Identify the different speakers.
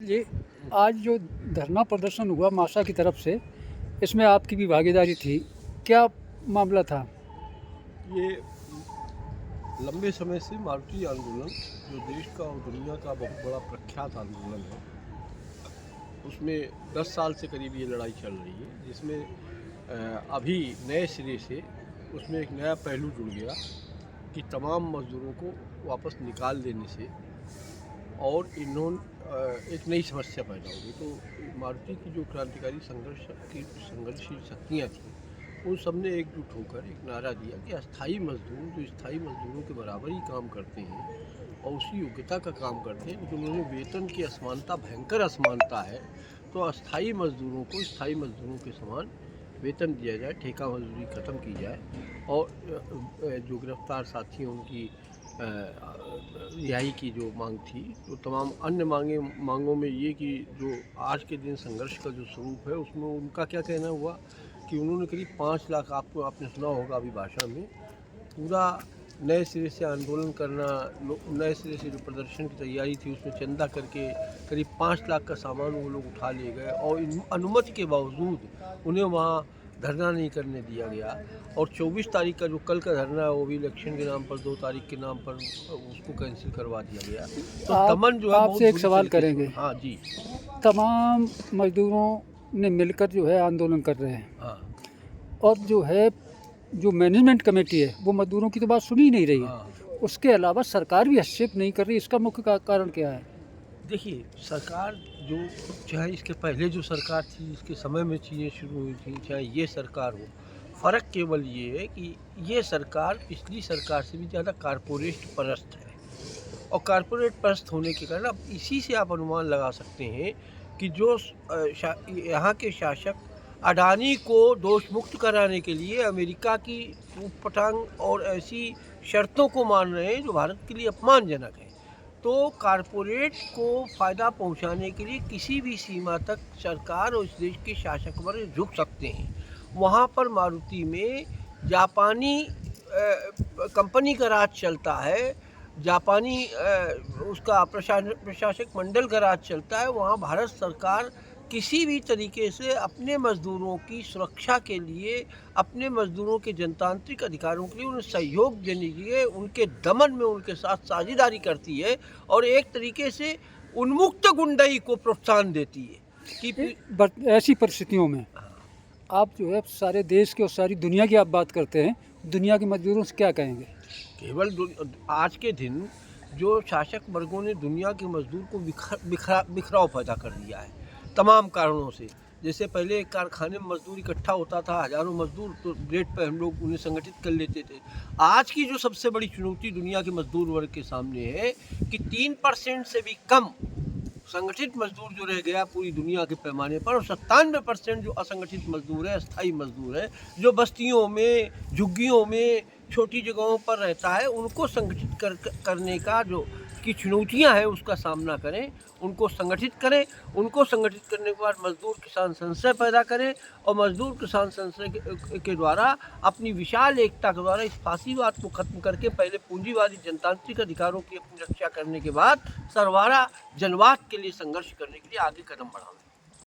Speaker 1: जी, आज जो धरना प्रदर्शन हुआ माशा की तरफ से, इसमें आपकी भी भागीदारी थी। क्या मामला था?
Speaker 2: ये लंबे समय से मारुति आंदोलन जो देश का और दुनिया का बहुत बड़ा प्रख्यात आंदोलन है, उसमें 10 साल से करीब ये लड़ाई चल रही है, जिसमें अभी नए सिरे से उसमें एक नया पहलू जुड़ गया कि तमाम मज़दूरों को वापस निकाल देने से और एक नई समस्या पैदा हो गई। तो मारुति की जो क्रांतिकारी संघर्षशील शक्तियाँ थीं, उन सब ने एकजुट होकर एक नारा दिया कि अस्थाई मजदूर जो स्थायी मजदूरों के बराबर ही काम करते हैं और उसी योग्यता का काम करते हैं, लेकिन उन्होंने वेतन की असमानता, भयंकर असमानता है, तो अस्थाई मजदूरों को स्थायी मजदूरों के समान वेतन दिया जाए, ठेका मजदूरी ख़त्म की जाए और जो गिरफ्तार साथी हैं उनकी रिहाई की जो मांग थी, तो तमाम अन्य मांगों में ये कि जो आज के दिन संघर्ष का जो स्वरूप है, उसमें उनका क्या कहना हुआ कि उन्होंने करीब 5 लाख, आपने सुना होगा अभी भाषण में, पूरा नए सिरे से आंदोलन करना, नए सिरे से जो प्रदर्शन की तैयारी थी उसमें चंदा करके करीब 5 लाख का सामान वो लोग उठा ले गए और अनुमति के बावजूद उन्हें वहाँ धरना नहीं करने दिया गया। और 24 तारीख का जो कल का धरना है वो भी इलेक्शन के नाम पर, 2 तारीख के नाम पर उसको कैंसिल करवा दिया गया। तो दमन जो है,
Speaker 1: आपसे एक सवाल करेंगे।
Speaker 2: हाँ जी।
Speaker 1: तमाम मजदूरों ने मिलकर जो है आंदोलन कर रहे हैं,
Speaker 2: हाँ
Speaker 1: और जो मैनेजमेंट कमेटी है वो मजदूरों की तो बात सुन ही नहीं रही है।
Speaker 2: हाँ।
Speaker 1: उसके अलावा सरकार भी हस्तक्षेप नहीं कर रही। इसका मुख्य कारण क्या है?
Speaker 2: देखिए, सरकार जो, चाहे इसके पहले जो सरकार थी, इसके समय में चीज़ें शुरू हुई थी, चाहे ये सरकार हो, फ़र्क केवल ये है कि ये सरकार पिछली सरकार से भी ज़्यादा कारपोरेट परस्त है। और कारपोरेट परस्त होने के कारण अब इसी से आप अनुमान लगा सकते हैं कि जो यहाँ के शासक अडानी को दोष मुक्त कराने के लिए अमेरिका की ऊटपटांग और ऐसी शर्तों को मान रहे हैं जो भारत के लिए अपमानजनक है। तो कारपोरेट को फ़ायदा पहुंचाने के लिए किसी भी सीमा तक सरकार और इस देश के शासक वर्ग झुक सकते हैं। वहाँ पर मारुति में जापानी कंपनी का राज चलता है, जापानी उसका प्रशासक मंडल का राज चलता है। वहाँ भारत सरकार किसी भी तरीके से अपने मज़दूरों की सुरक्षा के लिए, अपने मज़दूरों के जनतांत्रिक अधिकारों के लिए उन्हें सहयोग देने के लिए उनके दमन में उनके साथ साझेदारी करती है और एक तरीके से उन्मुक्त गुंडाई को प्रोत्साहन देती है कि
Speaker 1: ऐसी परिस्थितियों में आप जो है सारे देश के और सारी दुनिया की आप बात करते हैं, दुनिया के मजदूरों से क्या कहेंगे?
Speaker 2: केवल आज के दिन जो शासक वर्गों ने दुनिया के मजदूर को बिखराव पैदा कर दिया है तमाम कारणों से। जैसे पहले एक कारखाने में मजदूर इकट्ठा होता था, हज़ारों मजदूर, तो रेट पर हम लोग उन्हें संगठित कर लेते थे। आज की जो सबसे बड़ी चुनौती दुनिया के मजदूर वर्ग के सामने है कि 3% से भी कम संगठित मजदूर जो रह गया पूरी दुनिया के पैमाने पर, और 97% जो असंगठित मजदूर है, अस्थाई मजदूर है, जो बस्तियों में, झुग्गियों में, छोटी जगहों पर रहता है, उनको संगठित करने का जो की चुनौतियां हैं उसका सामना करें, उनको संगठित करें। उनको संगठित करने के बाद मजदूर किसान संशय पैदा करें और मजदूर किसान संशय के द्वारा अपनी विशाल एकता के द्वारा इस फासीवाद को खत्म करके पहले पूंजीवादी जनतांत्रिक अधिकारों की अपनी रक्षा करने के बाद सर्वहारा जनवाद के लिए संघर्ष करने के लिए आगे कदम बढ़ाएं।